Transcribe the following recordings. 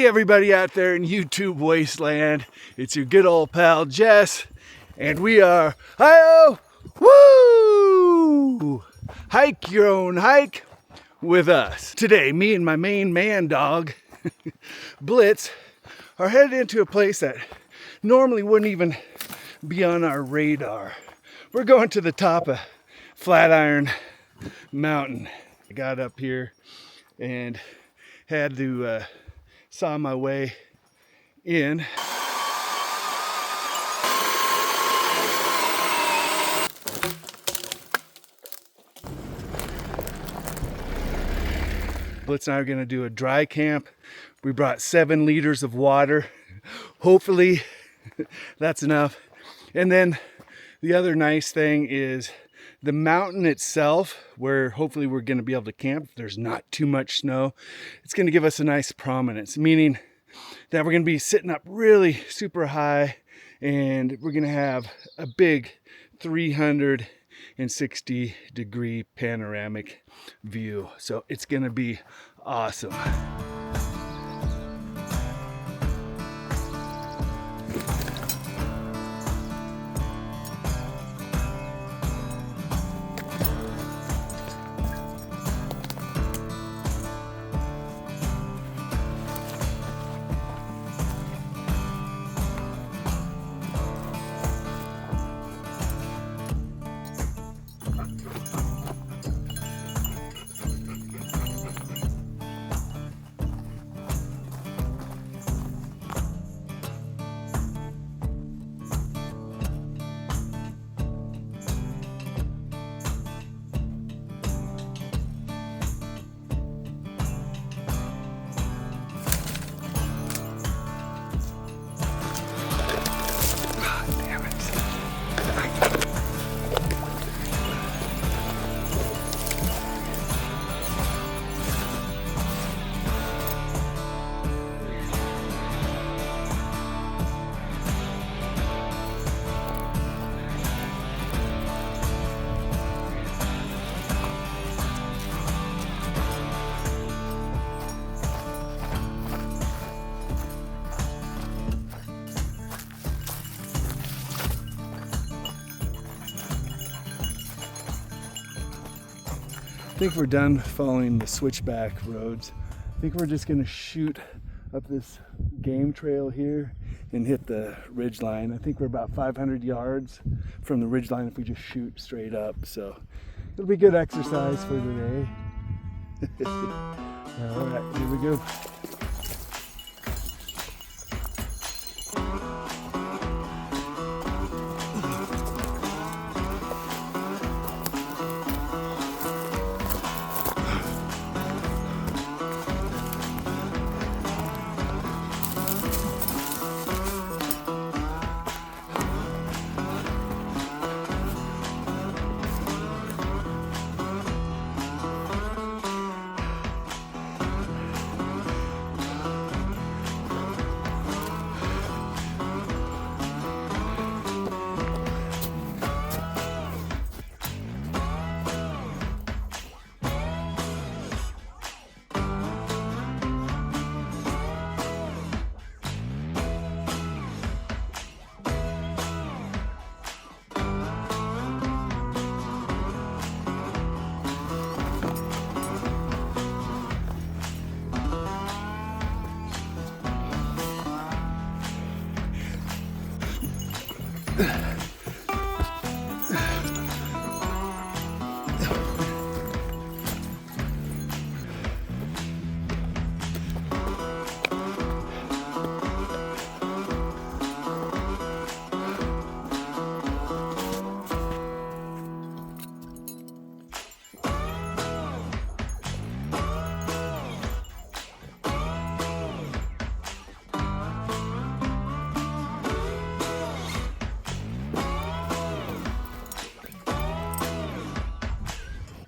everybody out there in YouTube wasteland. It's your good old pal Jess, and we are HYOH WU! Hike your own hike with us. Today, me and my main man dog, Blitz, are headed into a place that normally wouldn't even be on our radar. We're going to the top of Flatiron Mountain. I got up here and had to saw my way in. Blitz and I are going to do a dry camp. We brought 7 liters of water. Hopefully that's enough. And then the other nice thing is the mountain itself, where hopefully we're going to be able to camp. There's not too much snow. It's going to give us a nice prominence, meaning that we're going to be sitting up really super high, and we're going to have a big 360-degree panoramic view. So it's going to be awesome. I think we're done following the switchback roads. I think we're just going to shoot up this game trail here and hit the ridge line. I think we're about 500 yards from the ridge line if we just shoot straight up. So it'll be good exercise for today. All right, here we go.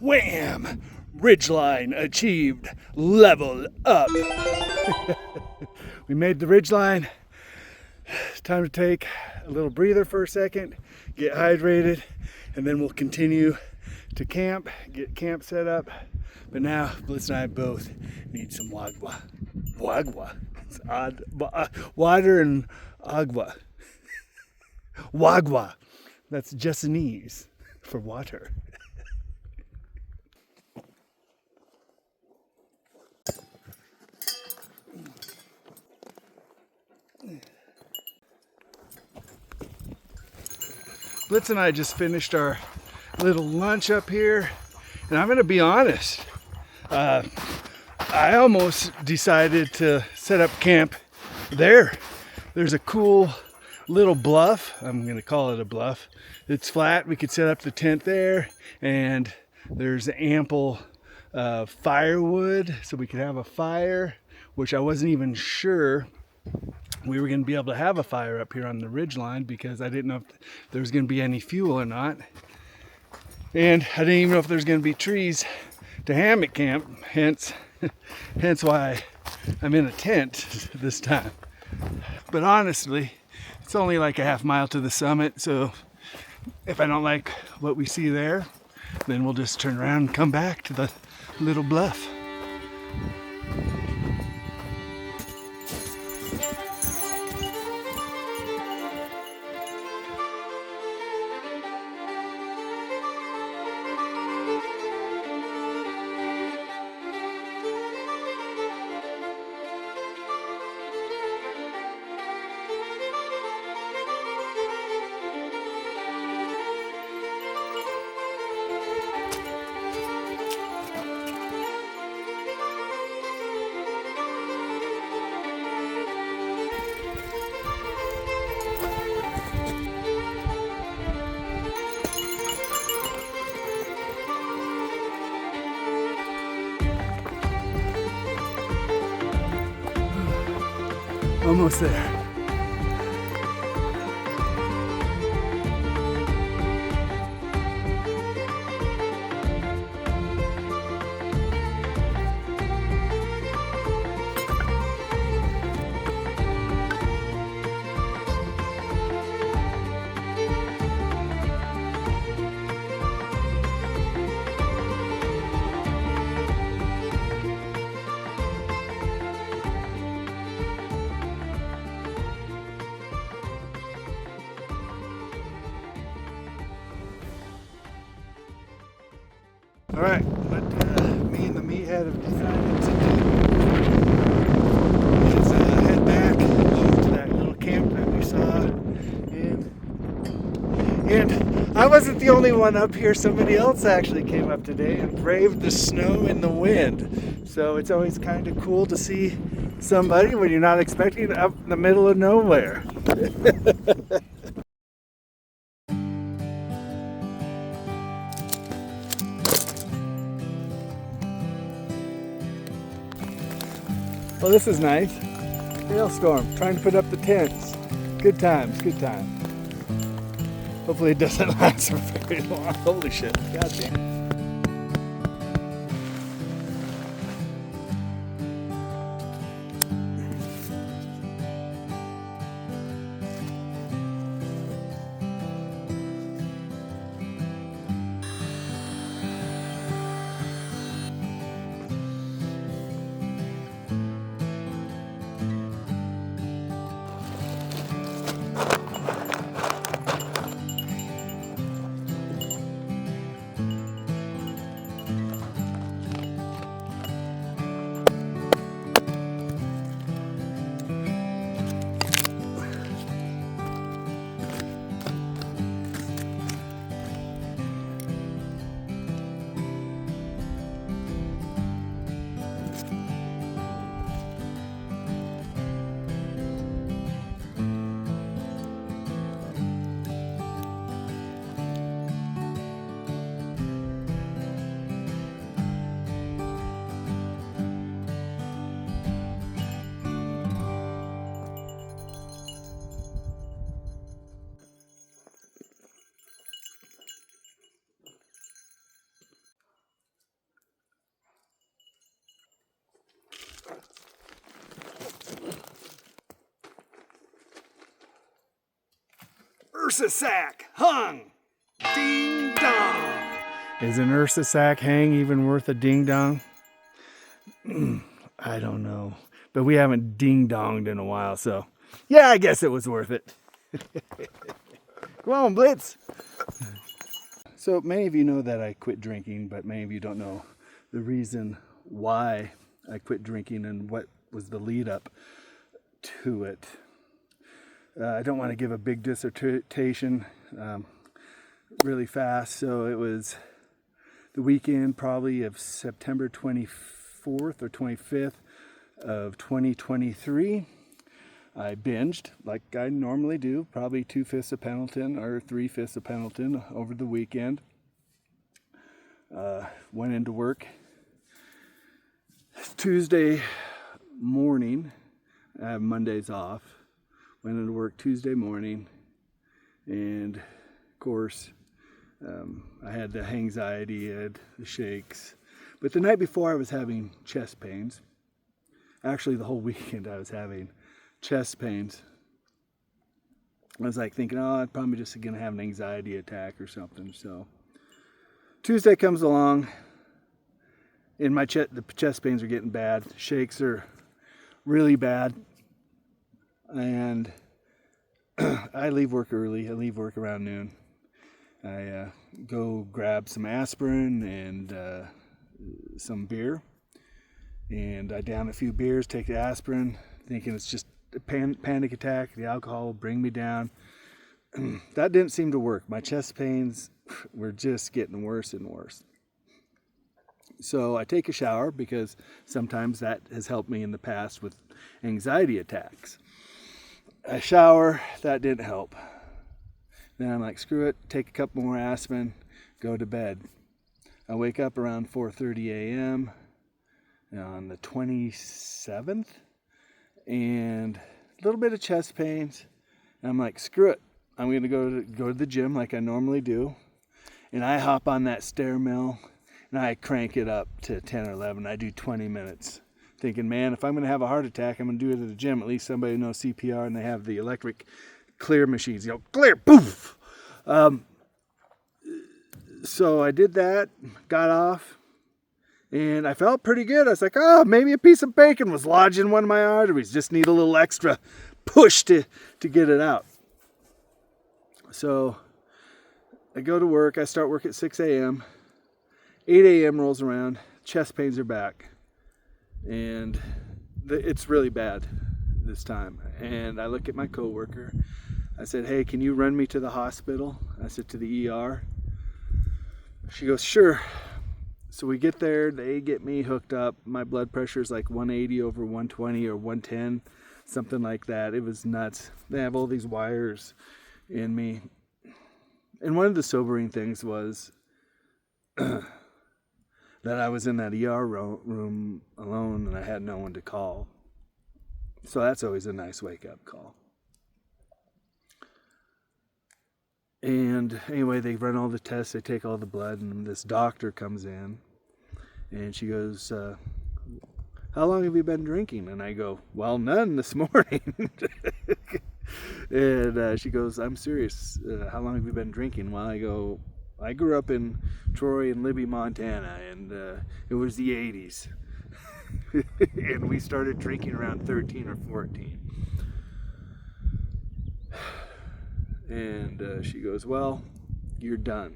Wham! Ridgeline achieved. Level up. We made the ridgeline. It's time to take a little breather for a second, get hydrated, and then we'll continue to camp, get camp set up. But now, Blitz and I both need some Wagwa. Wagwa. It's odd. Water and agua. Wagwa. That's Japanese for water. Blitz and I just finished our little lunch up here, and I'm gonna be honest, I almost decided to set up camp there. There's a cool little bluff. I'm gonna call it a bluff. It's flat. We could set up the tent there, and there's ample firewood, so we could have a fire, which I wasn't even sure we were going to be able to have a fire up here on the ridge line, because I didn't know if there was going to be any fuel or not. And I didn't even know if there's going to be trees to hammock camp, hence why I'm in a tent this time. But honestly, it's only like a half mile to the summit, so if I don't like what we see there, then we'll just turn around and come back to the little bluff. Almost there. All right, what me and the meathead have decided to do is head back to that little camp that we saw. And I wasn't the only one up here. Somebody else actually came up today and braved the snow and the wind. So it's always kind of cool to see somebody when you're not expecting it up in the middle of nowhere. Well, this is nice. Hailstorm, trying to put up the tents. Good times, good times. Hopefully it doesn't last for very long. Holy shit, goddamn. Ursa sack hung. Ding dong. Is an Ursa sack hang even worth a ding dong? I don't know. but we haven't ding-donged in a while, so yeah, I guess it was worth it. Come on, Blitz. So many of you know that I quit drinking, but many of you don't know the reason why I quit drinking and what was the lead up to it. I don't want to give a big dissertation really fast, so it was the weekend probably of September 24th or 25th of 2023. I binged like I normally do, probably 2/5 of Pendleton or 3/5 of Pendleton over the weekend. Went into work Tuesday morning. I have Mondays off. Went into work Tuesday morning, and of course I had the anxiety, I had the shakes. But the night before I was having chest pains. Actually, the whole weekend I was having chest pains. I was like thinking, oh, I'm probably just going to have an anxiety attack or something. So Tuesday comes along, and the chest pains are getting bad. Shakes are really bad. And I leave work early. I leave work around noon. I go grab some aspirin and some beer. And I down a few beers, take the aspirin, thinking it's just a panic attack. The alcohol will bring me down. That didn't seem to work. My chest pains were just getting worse and worse. So I take a shower because sometimes that has helped me in the past with anxiety attacks. I shower, that didn't help. Then I'm like, screw it, take a couple more aspirin, go to bed. I wake up around 4:30 a.m. on the 27th, and a little bit of chest pains. And I'm like, screw it, I'm gonna go to the gym like I normally do. And I hop on that stair mill and I crank it up to 10 or 11. I do 20 minutes. Thinking, man, if I'm going to have a heart attack, I'm going to do it at the gym. At least somebody knows CPR, and they have the electric clear machines. You know, clear, poof. So I did that, got off, and I felt pretty good. I was like, oh, maybe a piece of bacon was lodged in one of my arteries. Just need a little extra push to get it out. So I go to work. I start work at 6 a.m. 8 a.m. rolls around. Chest pains are back. And it's really bad this time. And I look at my coworker. I said, hey, can you run me to the hospital? I said, to the ER. She goes, sure. So we get there. They get me hooked up. My blood pressure is like 180 over 120 or 110, something like that. It was nuts. They have all these wires in me. And one of the sobering things was that I was in that ER room alone and I had no one to call. So that's always a nice wake-up call. And anyway, they run all the tests, they take all the blood, and this doctor comes in and she goes, how long have you been drinking? And I go, well, none this morning. And she goes, I'm serious. How long have you been drinking? Well, I go, I grew up in Troy and Libby, Montana, and it was the 80s. And we started drinking around 13 or 14. And she goes, well, you're done.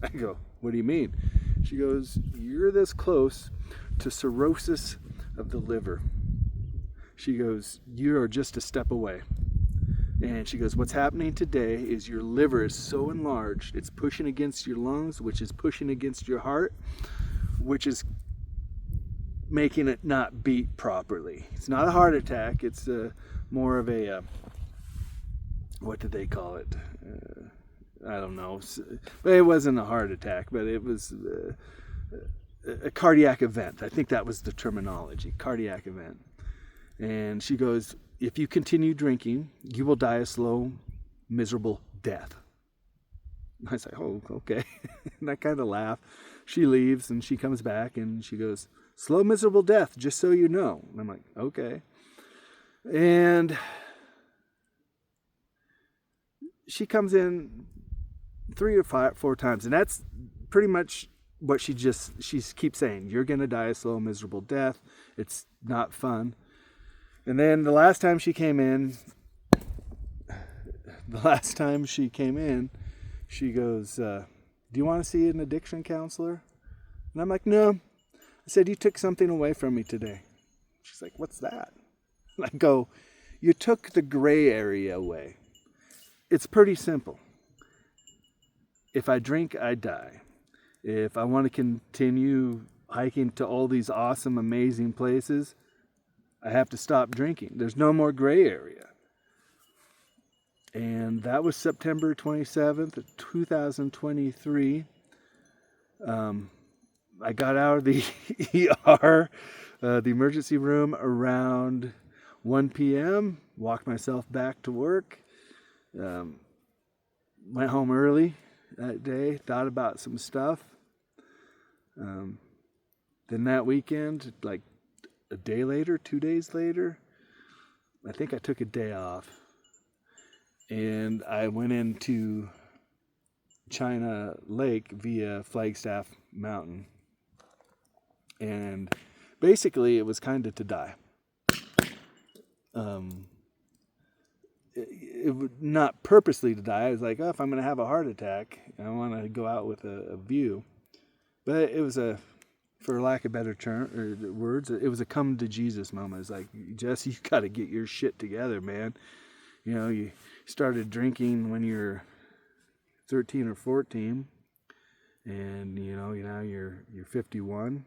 I go, what do you mean? She goes, you're this close to cirrhosis of the liver. She goes, you are just a step away. And she goes, what's happening today is your liver is so enlarged, it's pushing against your lungs, which is pushing against your heart, which is making it not beat properly. It's not a heart attack. It's more of a, what did they call it? I don't know. But it wasn't a heart attack, but it was a cardiac event. I think that was the terminology, cardiac event. And she goes, if you continue drinking, you will die a slow, miserable death. I was like, oh, okay. And I kind of laugh. She leaves and she comes back and she goes, slow, miserable death, just so you know. And I'm like, okay. And she comes in 3 or 4 times, and that's pretty much what she keeps saying. You're going to die a slow, miserable death. It's not fun. And then the last time she came in, she goes, do you want to see an addiction counselor? And I'm like, no. I said, you took something away from me today. She's like, what's that? And I go, you took the gray area away. It's pretty simple. If I drink, I die. If I want to continue hiking to all these awesome, amazing places, I have to stop drinking. There's no more gray area. And that was September 27th, 2023. I got out of the ER, the emergency room, around 1 p.m., walked myself back to work, went home early that day, thought about some stuff. Then that weekend, like a day later, 2 days later, I think I took a day off. And I went into China Lake via Flagstaff Mountain. And basically it was kind of to die. It would not purposely to die. I was like, oh, if I'm going to have a heart attack, I want to go out with a view. But it was for lack of better words, it was a come to Jesus moment. It's like, Jesse, you got to get your shit together, man. You know, you started drinking when you're 13 or 14, and now you're 51.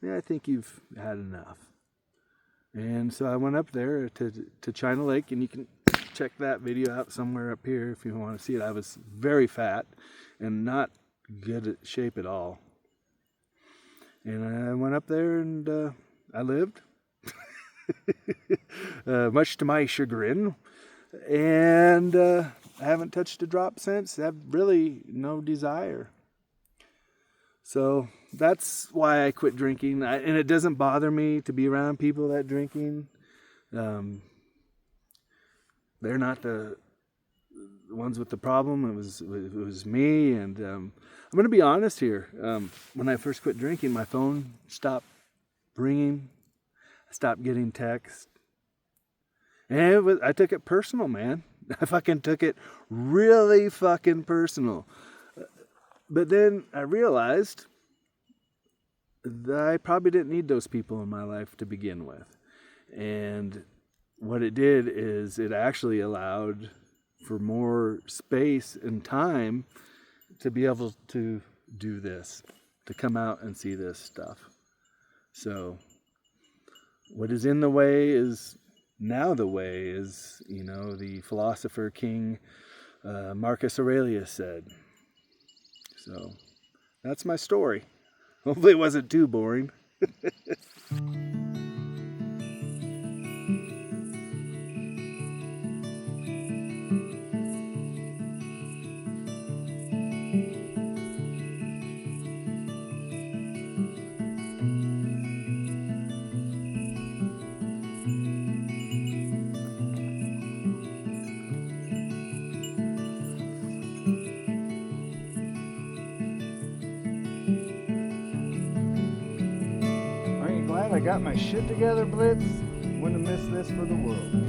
Yeah, I think you've had enough. And so I went up there to China Lake, and you can check that video out somewhere up here if you want to see it. I was very fat and not good at shape at all. And I went up there and I lived, much to my chagrin. And I haven't touched a drop since. I have really no desire. So that's why I quit drinking. And it doesn't bother me to be around people that drinking. They're not the ones with the problem. It was me. And I'm going to be honest here. When I first quit drinking, my phone stopped ringing. I stopped getting texts. And I took it personal, man. I fucking took it really fucking personal. But then I realized that I probably didn't need those people in my life to begin with. And what it did is it actually allowed for more space and time to be able to do this, to come out and see this stuff. So what is in the way is now the way, is, the philosopher king Marcus Aurelius said. So that's my story. Hopefully it wasn't too boring. I got my shit together, Blitz. Wouldn't have missed this for the world.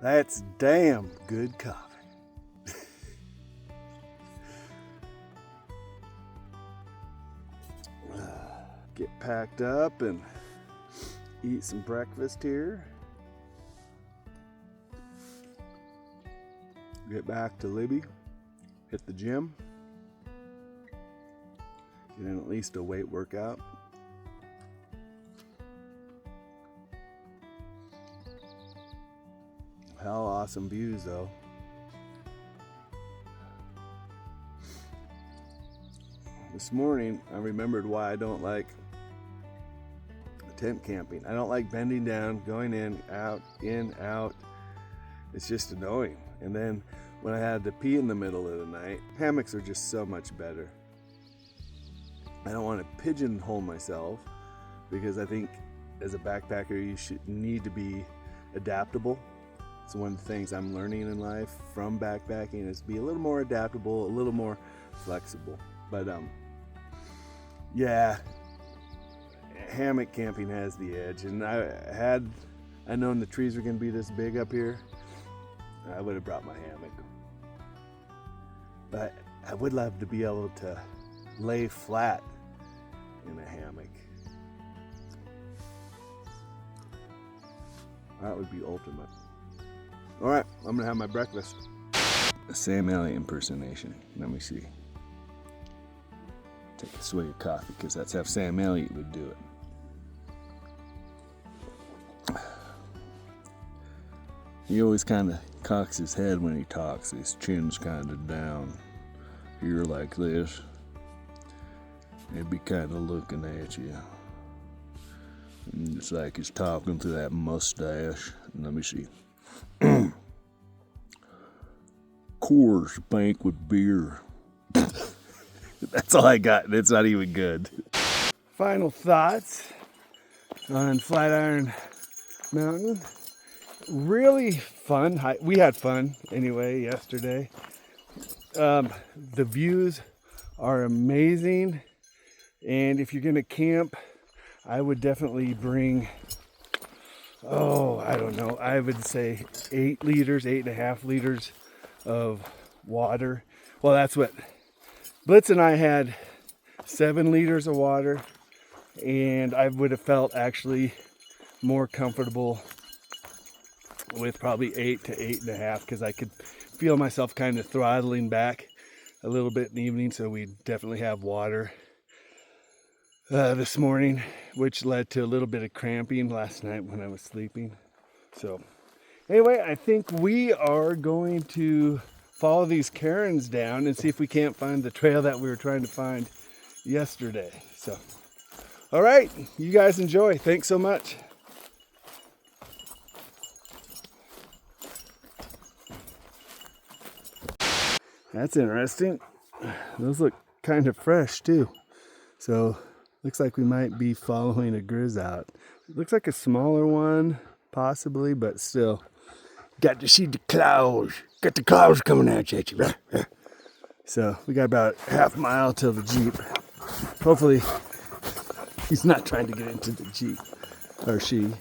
That's damn good coffee. Get packed up and eat some breakfast here. Get back to Libby, hit the gym, get in at least a weight workout. How awesome views though. This morning I remembered why I don't like tent camping. I don't like bending down, going in, out. It's just annoying. And then when I had to pee in the middle of the night, hammocks are just so much better. I don't want to pigeonhole myself because I think as a backpacker you should need to be adaptable. It's one of the things I'm learning in life from backpacking is be a little more adaptable, a little more flexible. But yeah, hammock camping has the edge, and I known the trees were going to be this big up here, I would have brought my hammock. But I would love to be able to lay flat in a hammock. That would be ultimate. All right, I'm gonna have my breakfast. A Sam Elliott impersonation. Let me see. Take a swig of coffee because that's how Sam Elliott would do it. He always kind of cocks his head when he talks. His chin's kind of down here like this. He'd be kind of looking at you. And it's like he's talking through that mustache. Let me see. Coors Banquet beer. That's all I got. It's not even good. Final thoughts on Flatiron Mountain. Really fun. We had fun anyway yesterday. The views are amazing, and if you're gonna camp, I would definitely bring, I don't know, I would say 8.5 liters of water. Well, that's what Blitz and I had, 7 liters of water, and I would have felt actually more comfortable with probably 8 to 8.5 because I could feel myself kind of throttling back a little bit in the evening. So we definitely have water this morning, which led to a little bit of cramping last night when I was sleeping. So anyway, I think we are going to follow these cairns down and see if we can't find the trail that we were trying to find yesterday. So, all right, you guys enjoy. Thanks so much. That's interesting. Those look kind of fresh too. So looks like we might be following a grizz out. It looks like a smaller one, possibly, but still. Got to see the clouds. Got the clouds coming at you. So we got about half a mile till the Jeep. Hopefully he's not trying to get into the Jeep, or she.